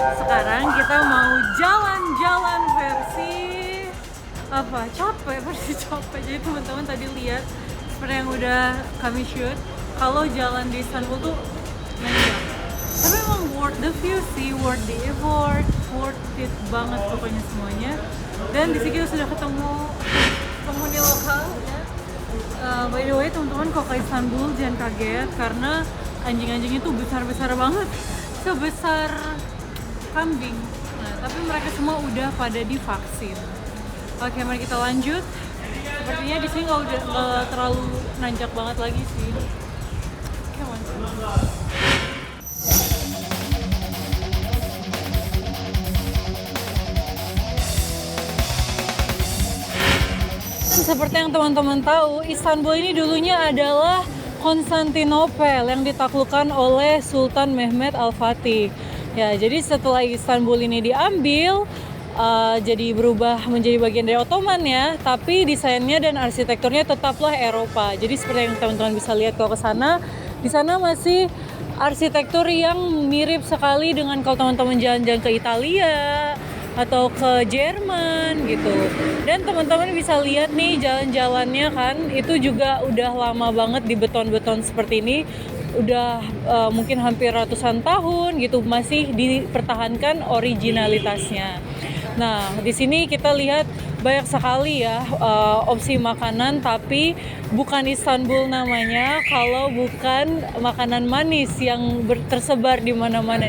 Sekarang kita mau jalan-jalan versi versi capek. Jadi teman-teman tadi lihat seperti yang udah kami shoot, kalau jalan di Istanbul tuh menyenangkan. Tapi emang worth the view sih, worth the effort, worth it banget pokoknya semuanya. Dan di sini kita sudah ketemu penghuni lokal ya. By the way teman-teman, kalau ke Istanbul jangan kaget karena anjing-anjing itu besar-besar banget, sebesar kambing. Nah, tapi mereka semua udah pada divaksin. Oke, mari kita lanjut. Sepertinya di sini nggak terlalu nanjak banget lagi sih. Oke, lanjut. Seperti yang teman-teman tahu, Istanbul ini dulunya adalah Konstantinopel yang ditaklukkan oleh Sultan Mehmed Al-Fatih. Ya, jadi setelah Istanbul ini diambil, jadi berubah menjadi bagian dari Ottoman ya, tapi desainnya dan arsitekturnya tetaplah Eropa. Jadi seperti yang teman-teman bisa lihat kalau ke sana, di sana masih arsitektur yang mirip sekali dengan kalau teman-teman jalan-jalan ke Italia atau ke Jerman gitu. Dan teman-teman bisa lihat nih jalan-jalannya kan, itu juga udah lama banget di beton-beton seperti ini. Udah mungkin hampir ratusan tahun gitu, masih dipertahankan originalitasnya. Nah, di sini kita lihat banyak sekali ya opsi makanan, tapi bukan Istanbul namanya kalau bukan makanan manis yang tersebar di mana-mana.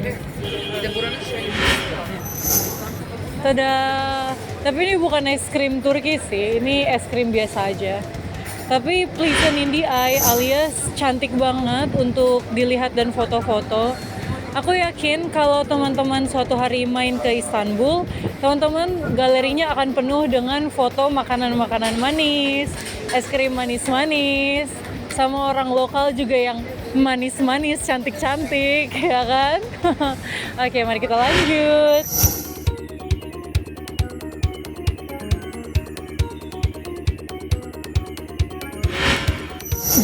Tada. Tapi ini bukan es krim Turki sih, ini es krim biasa aja. Tapi pleasant in the eye alias cantik banget untuk dilihat dan foto-foto. Aku yakin kalau teman-teman suatu hari main ke Istanbul, teman-teman galerinya akan penuh dengan foto makanan-makanan manis, es krim manis-manis, sama orang lokal juga yang manis-manis, cantik-cantik, ya kan? Oke, mari kita lanjut.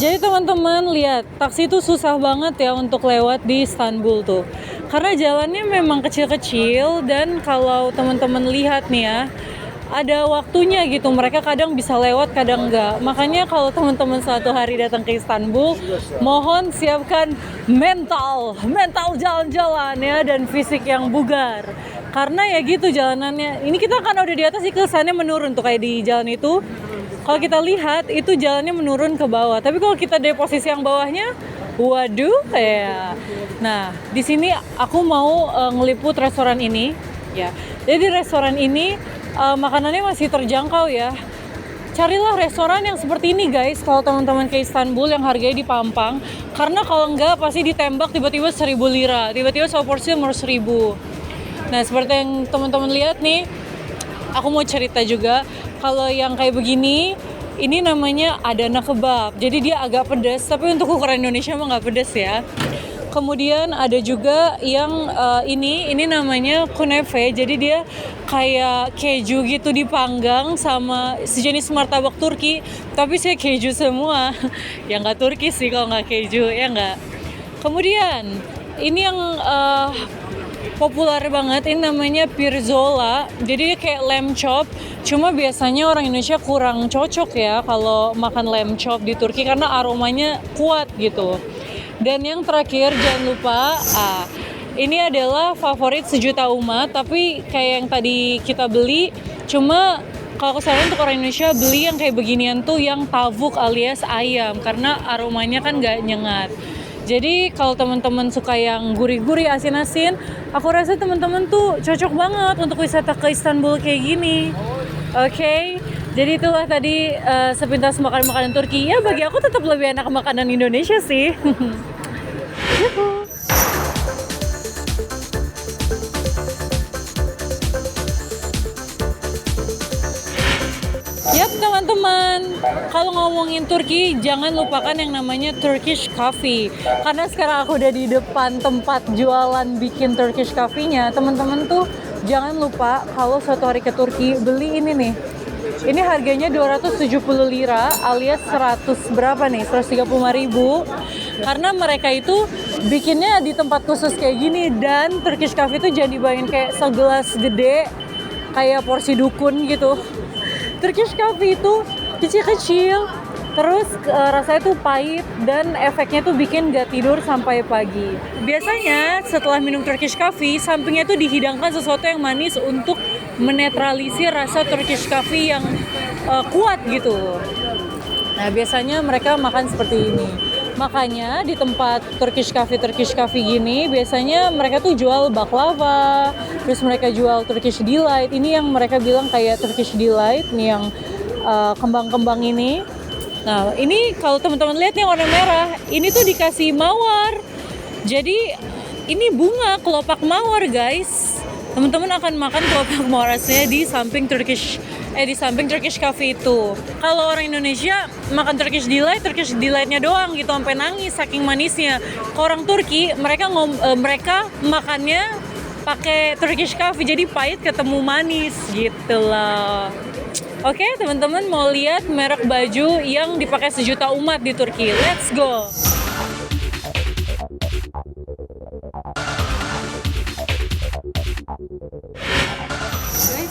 Jadi teman-teman lihat, taksi itu susah banget ya untuk lewat di Istanbul tuh. Karena jalannya memang kecil-kecil dan kalau teman-teman lihat nih ya, ada waktunya gitu. Mereka kadang bisa lewat, kadang enggak. Makanya kalau teman-teman suatu hari datang ke Istanbul, mohon siapkan mental jalan-jalan ya dan fisik yang bugar. Karena ya gitu jalanannya. Ini kita kan udah di atas sih, kesannya menurun tuh kayak di jalan itu. Kalau kita lihat itu jalannya menurun ke bawah, tapi kalau kita dari posisi yang bawahnya, waduh ya. Nah, di sini aku mau ngeliput restoran ini, ya. Jadi restoran ini makanannya masih terjangkau ya. Carilah restoran yang seperti ini guys, kalau teman-teman ke Istanbul yang harganya dipampang. Karena kalau enggak pasti ditembak tiba-tiba 1.000 lira, tiba-tiba seporsi nomor 1.000. Nah, seperti yang teman-teman lihat nih, aku mau cerita juga. Kalau yang kayak begini, ini namanya Adana kebab. Jadi dia agak pedas, tapi untuk ukuran Indonesia mah nggak pedas ya. Kemudian ada juga yang ini namanya kunefe. Jadi dia kayak keju gitu dipanggang sama sejenis martabak Turki, tapi saya keju semua. Ya nggak Turki sih kalau nggak keju, ya nggak. Kemudian ini yang populer banget, ini namanya pirzola. Jadi dia kayak lamb chop, cuma biasanya orang Indonesia kurang cocok ya kalau makan lamb chop di Turki karena aromanya kuat gitu. Dan yang terakhir jangan lupa, ini adalah favorit sejuta umat, tapi kayak yang tadi kita beli, cuma kalau kesalahan untuk orang Indonesia beli yang kayak beginian tuh yang tavuk alias ayam, karena aromanya kan nggak nyengat. Jadi kalau teman-teman suka yang gurih-gurih, asin-asin, aku rasa teman-teman tuh cocok banget untuk wisata ke Istanbul kayak gini. Oke, jadi itulah tadi sepintas makanan-makanan Turki. Ya bagi aku tetap lebih enak makanan Indonesia sih. Yuhu. Yap teman-teman, kalau ngomongin Turki jangan lupakan yang namanya Turkish Coffee. Karena sekarang aku udah di depan tempat jualan bikin Turkish Coffee-nya. Teman-teman tuh jangan lupa kalau suatu hari ke Turki beli ini nih, Ini harganya 270 lira alias 100 berapa nih? 135.000. Karena mereka itu bikinnya di tempat khusus kayak gini, dan Turkish coffee itu jadi bayangin kayak segelas gede kayak porsi dukun gitu. Turkish coffee itu kecil-kecil, terus rasanya tuh pahit dan efeknya tuh bikin gak tidur sampai pagi. Biasanya setelah minum Turkish coffee, sampingnya tuh dihidangkan sesuatu yang manis untuk menetralisir rasa Turkish coffee yang kuat gitu. Nah, biasanya mereka makan seperti ini. Makanya di tempat Turkish coffee gini, biasanya mereka tuh jual baklava, terus mereka jual Turkish delight. Ini yang mereka bilang kayak Turkish delight nih, yang kembang-kembang ini. Nah, ini kalau teman-teman lihat nih warna merah, ini tuh dikasih mawar. Jadi ini bunga kelopak mawar, guys. Teman-teman akan makan kelopak mawarnya di samping Turkish coffee itu. Kalau orang Indonesia makan Turkish delightnya doang gitu sampai nangis saking manisnya. Kalau orang Turki mereka makannya pakai Turkish coffee, jadi pahit ketemu manis gitu lah. Oke, teman-teman mau lihat merek baju yang dipakai sejuta umat di Turki. Let's go.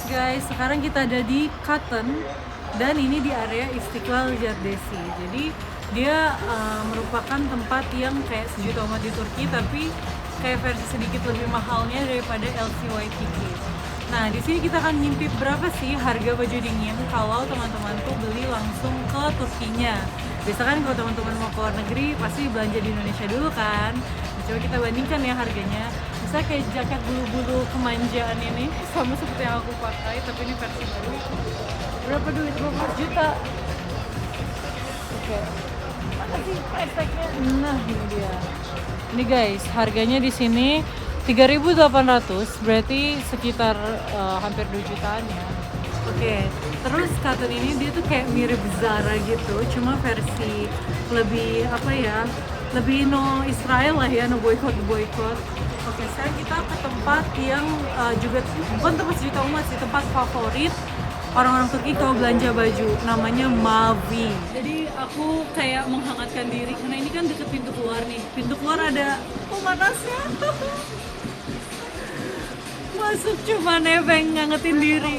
Guys, sekarang kita ada di Cotton dan ini di area Istiqlal Caddesi. Jadi dia merupakan tempat yang kayak sejuta umat di Turki, tapi kayak versi sedikit lebih mahalnya daripada LCYTK. Nah, di sini kita akan ngintip berapa sih harga baju dingin kalau teman-teman tuh beli langsung ke Turkinya. Biasa kan kalau teman-teman mau ke luar negeri pasti belanja di Indonesia dulu kan. Nah, coba kita bandingkan ya harganya. Misalnya kayak jaket bulu-bulu kemanjaan ini sama seperti yang aku pakai, tapi ini versi baru. Berapa duit? 12 juta. Oke. Mana sih price tag-nya? Nah, ini dia. Ini guys, harganya di sini 3.800, berarti sekitar hampir 2 jutaan ya. Oke, terus Cotton ini dia tuh kayak mirip Zara gitu, cuma versi lebih lebih no Israel lah ya, no boycott. Oke, sekarang kita ke tempat yang juga bukan tempat sejuta umat sih, tempat favorit orang-orang Turki kalau belanja baju, namanya Mavi. Jadi aku kayak menghangatkan diri karena ini kan deket pintu keluar nih. Pintu keluar ada pemanasnya. Masuk cuma nebeng ngangetin diri.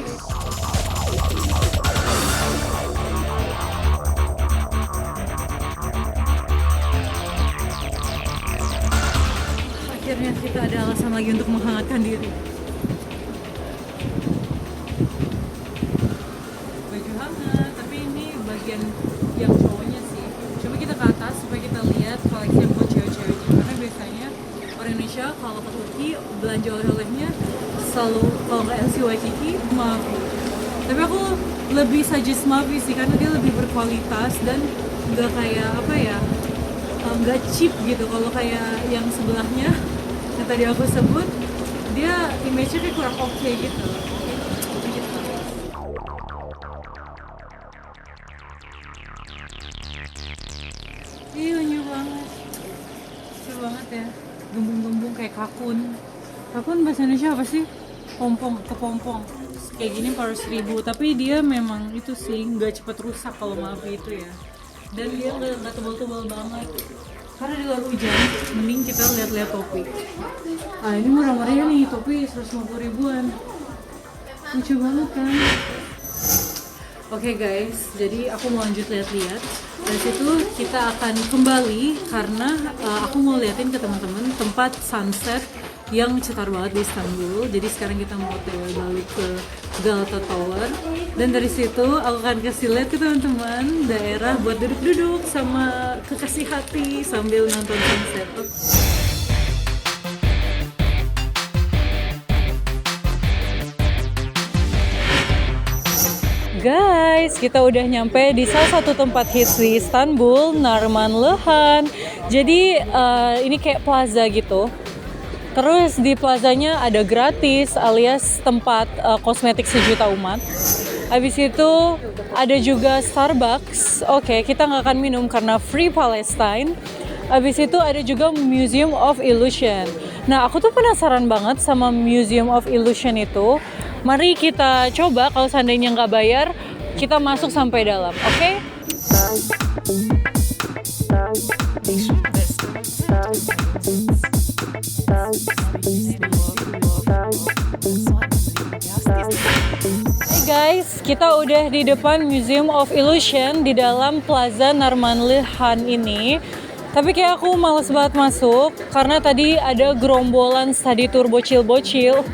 Akhirnya kita ada alasan lagi untuk menghangatkan diri. Baju hangat, tapi ini bagian yang cowoknya sih. Coba kita ke atas supaya kita lihat koleksi yang buat cewek-ceweknya. Karena biasanya orang Indonesia kalau ke Turki belanja oleh-olehnya selalu kalau nggak LCYTK, Mavi. Tapi aku lebih suggest Mavi sih karena dia lebih berkualitas dan nggak kayak nggak cheap gitu. Kalau kayak yang sebelahnya yang tadi aku sebut, dia image-nya kayak kurang oke gitu. Iya, unyu banget. Seru banget ya. Gembung-gembung kayak kakun. Kakun bahasa Indonesia apa sih? Kepompong. Kayak gini 400.000, tapi dia memang itu sih nggak cepat rusak kalau Mavi itu ya. Dan dia nggak tebal-tebal banget. Karena di luar hujan, mending kita lihat-lihat topi. Ah, ini murah-murahnya nih, topi 150.000-an. Lucu banget kan? Oke guys, jadi aku mau lanjut lihat-lihat. Dari situ kita akan kembali karena aku mau liatin ke teman-teman tempat sunset yang cetar banget di Istanbul. Jadi sekarang kita mau balik ke Galata Tower. Dan dari situ aku akan kasih lihat ke teman-teman daerah buat duduk-duduk sama kekasih hati sambil nonton sunset. Guys, kita udah nyampe di salah satu tempat hits di Istanbul, Narmanlıhan. Jadi ini kayak plaza gitu. Terus di plazanya ada gratis alias tempat kosmetik sejuta umat. Habis itu ada juga Starbucks. Oke, kita nggak akan minum karena Free Palestine. Habis itu ada juga Museum of Illusion. Nah, aku tuh penasaran banget sama Museum of Illusion itu. Mari kita coba kalau seandainya nggak bayar kita masuk sampai dalam, oke? Hai guys, kita udah di depan Museum of Illusion di dalam Plaza Narmanlihan ini. Tapi kayak aku males banget masuk karena tadi ada gerombolan study tour bocil-bocil.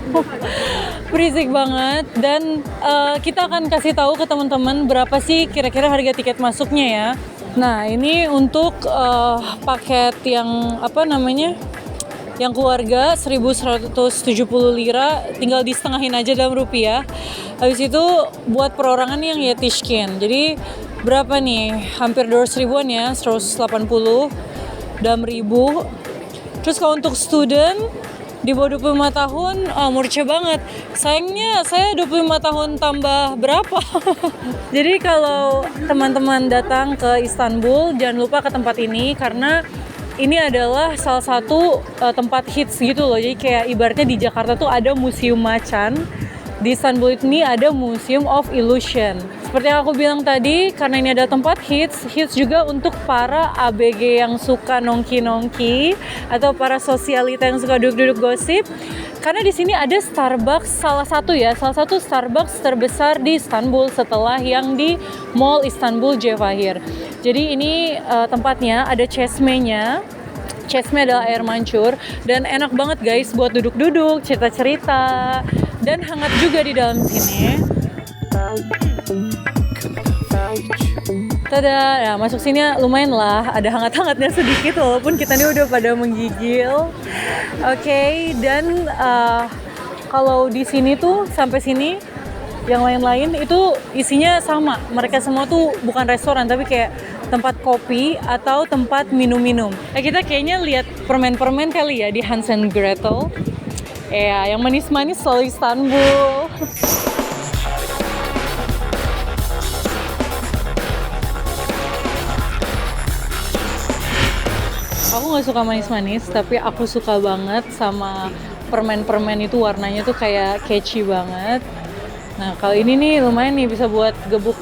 Berisik banget dan kita akan kasih tahu ke teman-teman berapa sih kira-kira harga tiket masuknya ya. Nah, ini untuk paket yang apa namanya? Yang keluarga 1.170 lira, tinggal disetengahin aja dalam rupiah. Habis itu buat perorangan yang Yetishkin. Jadi berapa nih? Hampir 200 ribuan ya, 180 dalam ribu. Terus kalau untuk student di bawah 25 tahun, murah banget. Sayangnya saya 25 tahun tambah berapa? Jadi kalau teman-teman datang ke Istanbul, jangan lupa ke tempat ini karena ini adalah salah satu tempat hits gitu loh. Jadi kayak ibaratnya di Jakarta tuh ada Museum Macan. Di Istanbul ini ada Museum of Illusion. Seperti yang aku bilang tadi, karena ini ada tempat hits juga untuk para ABG yang suka nongki-nongki atau para sosialita yang suka duduk-duduk gosip. Karena di sini ada Starbucks, salah satu Starbucks terbesar di Istanbul setelah yang di Mall Istanbul Cevahir. Jadi ini tempatnya ada Çeşme'nya. Çeşme adalah air mancur dan enak banget guys buat duduk-duduk, cerita-cerita dan hangat juga di dalam sini. Tada, nah masuk sini lumayan lah, ada hangat-hangatnya sedikit walaupun kita ini udah pada menggigil. Oke, dan kalau di sini tuh sampai sini yang lain-lain itu isinya sama. Mereka semua tuh bukan restoran tapi kayak tempat kopi atau tempat minum-minum. Kita kayaknya lihat permen-permen kali ya di Hans and Gretel. Ya, yang manis-manis selalu Istanbul. Aku nggak suka manis-manis, tapi aku suka banget sama permen-permen itu, warnanya tuh kayak catchy banget. Nah, kalau ini nih lumayan nih bisa buat gebuk.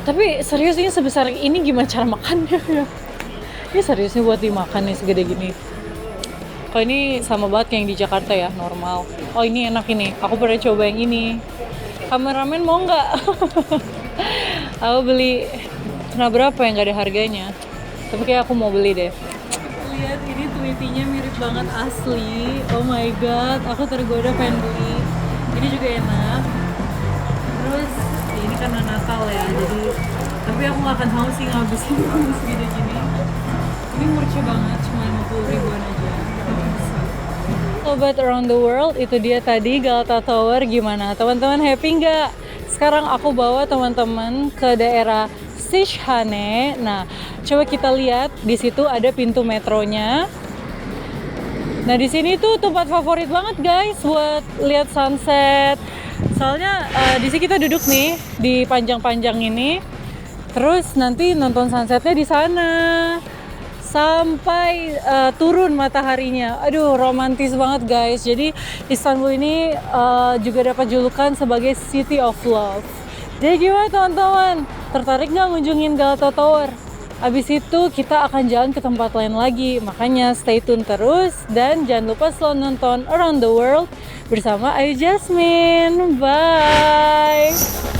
Tapi serius ini sebesar ini gimana cara makannya ya? Ini seriusnya buat dimakan nih segede gini. Kalau ini sama banget kayak yang di Jakarta ya, normal. Oh ini enak ini, aku pernah coba yang ini. Kameramen mau nggak? Aku beli, kena berapa ya, nggak ada harganya. Tapi kayak aku mau beli deh. Lihat ini Twinty-nya mirip banget asli. Oh my god, aku tergoda pengen beli. Ini juga enak. Terus ini karena Natal ya, jadi tapi aku nggak akan mau sih ngabisin segede gini. Ini murah banget, cuma 50 ribuan aja. Sobat Around the World, itu dia tadi Galata Tower. Gimana teman-teman, happy nggak? Sekarang aku bawa teman-teman ke daerah Şişhane. Nah, coba kita lihat di situ ada pintu metronya. Nah, di sini tuh tempat favorit banget guys buat lihat sunset. Soalnya di sini kita duduk nih di panjang-panjang ini. Terus nanti nonton sunsetnya di sana sampai turun mataharinya. Aduh, romantis banget guys. Jadi Istanbul ini juga dapat julukan sebagai City of Love. Jadi gimana teman-teman? Tertarik nggak ngunjungin Galata Tower? Abis itu kita akan jalan ke tempat lain lagi. Makanya stay tune terus dan jangan lupa selalu nonton Around the World bersama Ayu Jasmine. Bye!